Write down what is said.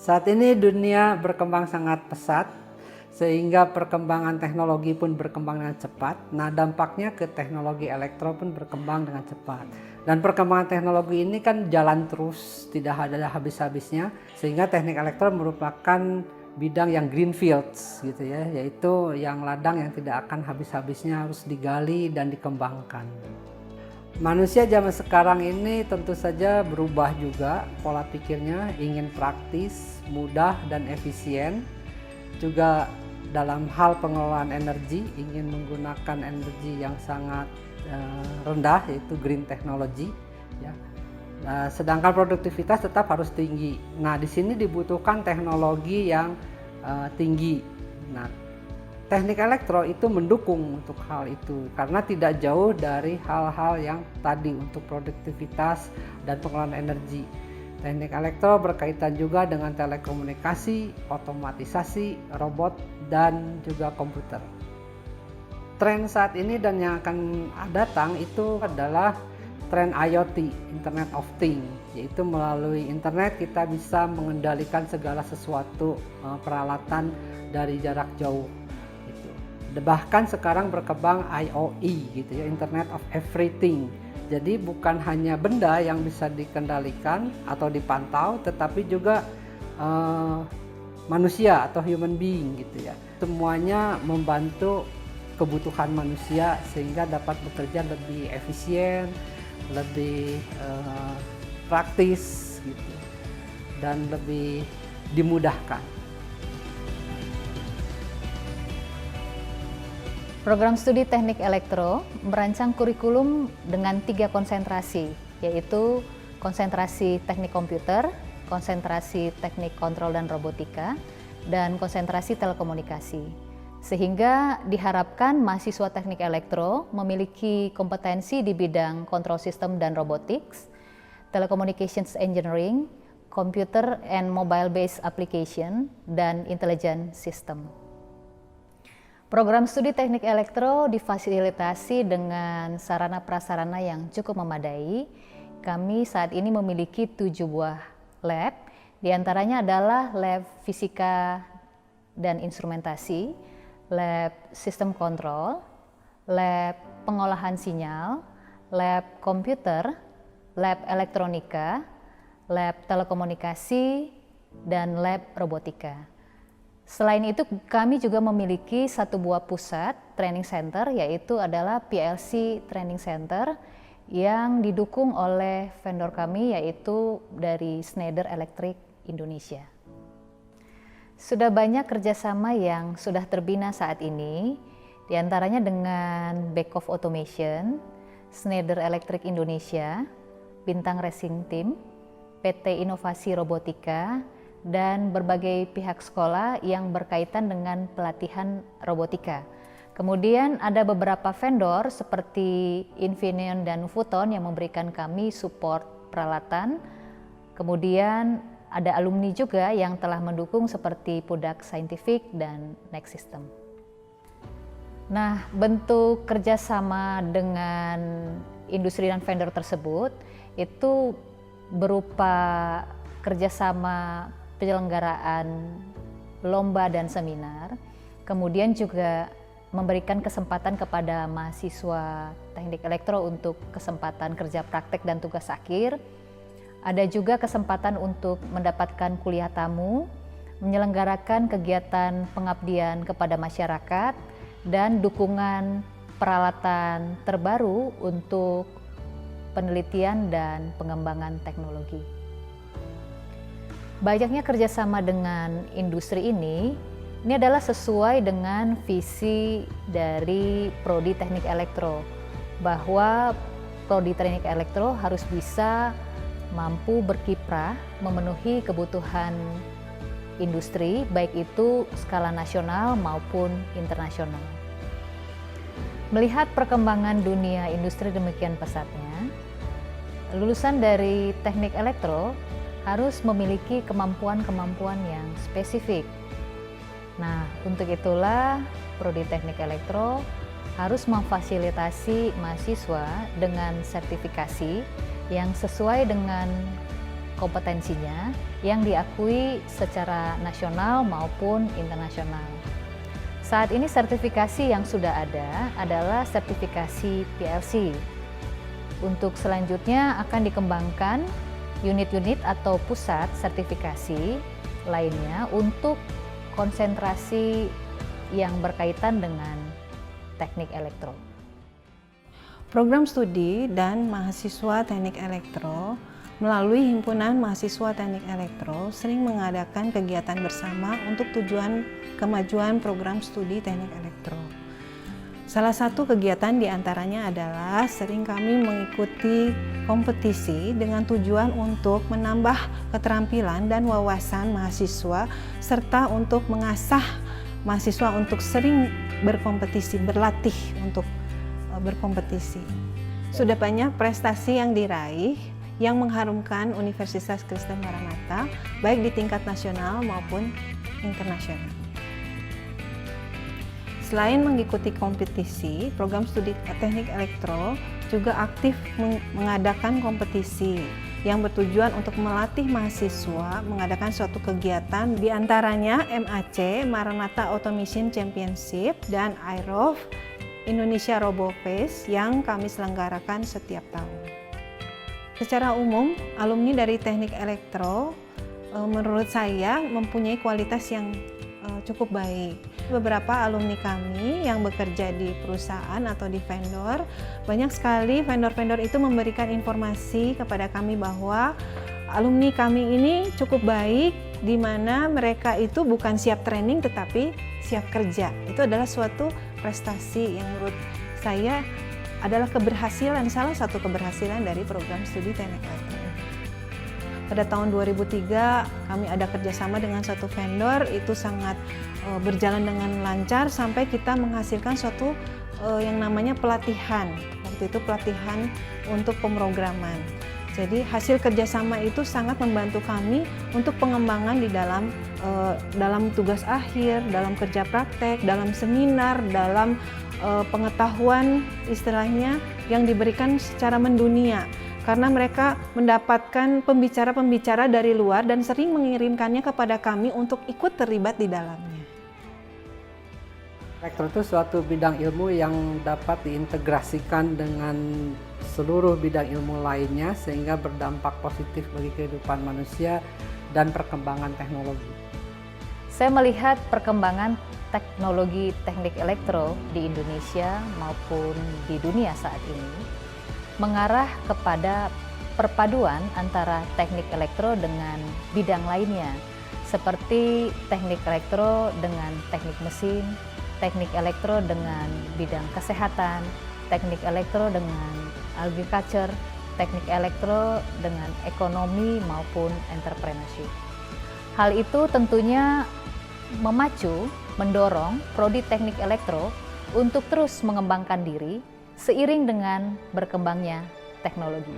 Saat ini dunia berkembang sangat pesat, sehingga perkembangan teknologi pun berkembang dengan cepat. Nah, dampaknya ke teknologi elektro pun berkembang dengan cepat. Dan perkembangan teknologi ini kan jalan terus, tidak ada habis-habisnya, sehingga teknik elektro merupakan bidang yang greenfields gitu ya, yaitu yang ladang yang tidak akan habis-habisnya, harus digali dan dikembangkan. Manusia zaman sekarang ini tentu saja berubah juga pola pikirnya, ingin praktis, mudah dan efisien. Juga dalam hal pengelolaan energi, ingin menggunakan energi yang sangat rendah, yaitu green technology ya. Sedangkan produktivitas tetap harus tinggi. Nah, di sini dibutuhkan teknologi yang tinggi. Nah, teknik elektro itu mendukung untuk hal itu karena tidak jauh dari hal-hal yang tadi untuk produktivitas dan pengelolaan energi. Teknik elektro berkaitan juga dengan telekomunikasi, otomatisasi, robot, dan juga komputer. Tren saat ini dan yang akan datang itu adalah tren IoT, Internet of Things, yaitu melalui internet kita bisa mengendalikan segala sesuatu, peralatan dari jarak jauh. Bahkan sekarang berkembang IoE gitu ya, Internet of Everything. Jadi bukan hanya benda yang bisa dikendalikan atau dipantau, tetapi juga manusia atau human being gitu ya. Semuanya membantu kebutuhan manusia sehingga dapat bekerja lebih efisien, lebih praktis gitu, dan lebih dimudahkan. Program studi teknik elektro merancang kurikulum dengan 3 konsentrasi, yaitu konsentrasi teknik komputer, konsentrasi teknik kontrol dan robotika, dan konsentrasi telekomunikasi. Sehingga diharapkan mahasiswa teknik elektro memiliki kompetensi di bidang control system dan robotics, telecommunications engineering, computer and mobile based application, dan intelligent system. Program studi teknik elektro difasilitasi dengan sarana prasarana yang cukup memadai. Kami saat ini memiliki 7 buah lab, diantaranya adalah lab fisika dan instrumentasi, lab sistem kontrol, lab pengolahan sinyal, lab komputer, lab elektronika, lab telekomunikasi, dan lab robotika. Selain itu, kami juga memiliki 1 buah pusat training center, yaitu adalah PLC Training Center yang didukung oleh vendor kami, yaitu dari Schneider Electric Indonesia. Sudah banyak kerjasama yang sudah terbina saat ini, diantaranya dengan Beckhoff Automation, Schneider Electric Indonesia, Bintang Racing Team, PT Inovasi Robotika, dan berbagai pihak sekolah yang berkaitan dengan pelatihan robotika. Kemudian ada beberapa vendor seperti Infineon dan Futon yang memberikan kami support peralatan. Kemudian ada alumni juga yang telah mendukung seperti Pudak Scientific dan Next System. Nah, bentuk kerjasama dengan industri dan vendor tersebut itu berupa kerjasama penyelenggaraan lomba dan seminar, kemudian juga memberikan kesempatan kepada mahasiswa teknik elektro untuk kesempatan kerja praktek dan tugas akhir. Ada juga kesempatan untuk mendapatkan kuliah tamu, menyelenggarakan kegiatan pengabdian kepada masyarakat, dan dukungan peralatan terbaru untuk penelitian dan pengembangan teknologi. Banyaknya kerjasama dengan industri ini adalah sesuai dengan visi dari Prodi Teknik Elektro, bahwa Prodi Teknik Elektro harus bisa mampu berkiprah memenuhi kebutuhan industri, baik itu skala nasional maupun internasional. Melihat perkembangan dunia industri demikian pesatnya, lulusan dari Teknik Elektro harus memiliki kemampuan-kemampuan yang spesifik. Nah, untuk itulah Prodi Teknik Elektro harus memfasilitasi mahasiswa dengan sertifikasi yang sesuai dengan kompetensinya yang diakui secara nasional maupun internasional. Saat ini sertifikasi yang sudah ada adalah sertifikasi PLC. Untuk selanjutnya akan dikembangkan unit-unit atau pusat sertifikasi lainnya untuk konsentrasi yang berkaitan dengan teknik elektro. Program studi dan mahasiswa teknik elektro melalui Himpunan Mahasiswa Teknik Elektro sering mengadakan kegiatan bersama untuk tujuan kemajuan program studi teknik elektro. Salah satu kegiatan diantaranya adalah sering kami mengikuti kompetisi dengan tujuan untuk menambah keterampilan dan wawasan mahasiswa serta untuk mengasah mahasiswa untuk sering berkompetisi, berlatih untuk berkompetisi. Sudah banyak prestasi yang diraih yang mengharumkan Universitas Kristen Maranatha baik di tingkat nasional maupun internasional. Selain mengikuti kompetisi, program studi teknik elektro juga aktif mengadakan kompetisi yang bertujuan untuk melatih mahasiswa mengadakan suatu kegiatan diantaranya MAC, Maranatha Automation Championship, dan IROF, Indonesia RoboFest yang kami selenggarakan setiap tahun. Secara umum, alumni dari teknik elektro menurut saya mempunyai kualitas yang cukup baik. Beberapa alumni kami yang bekerja di perusahaan atau di vendor, banyak sekali vendor-vendor itu memberikan informasi kepada kami bahwa alumni kami ini cukup baik, di mana mereka itu bukan siap training tetapi siap kerja. Itu adalah suatu prestasi yang menurut saya adalah keberhasilan, salah satu keberhasilan dari program studi teknik elektro. Pada tahun 2003 kami ada kerjasama dengan satu vendor, itu sangat berjalan dengan lancar sampai kita menghasilkan suatu yang namanya pelatihan. Waktu itu pelatihan untuk pemrograman. Jadi hasil kerjasama itu sangat membantu kami untuk pengembangan di dalam tugas akhir, dalam kerja praktek, dalam seminar, dalam pengetahuan istilahnya yang diberikan secara mendunia. Karena mereka mendapatkan pembicara-pembicara dari luar dan sering mengirimkannya kepada kami untuk ikut terlibat di dalamnya. Elektro itu suatu bidang ilmu yang dapat diintegrasikan dengan seluruh bidang ilmu lainnya sehingga berdampak positif bagi kehidupan manusia dan perkembangan teknologi. Saya melihat perkembangan teknologi teknik elektro di Indonesia maupun di dunia saat ini mengarah kepada perpaduan antara teknik elektro dengan bidang lainnya, seperti teknik elektro dengan teknik mesin, teknik elektro dengan bidang kesehatan, teknik elektro dengan agriculture, teknik elektro dengan ekonomi maupun entrepreneurship. Hal itu tentunya mendorong prodi teknik elektro untuk terus mengembangkan diri seiring dengan berkembangnya teknologi.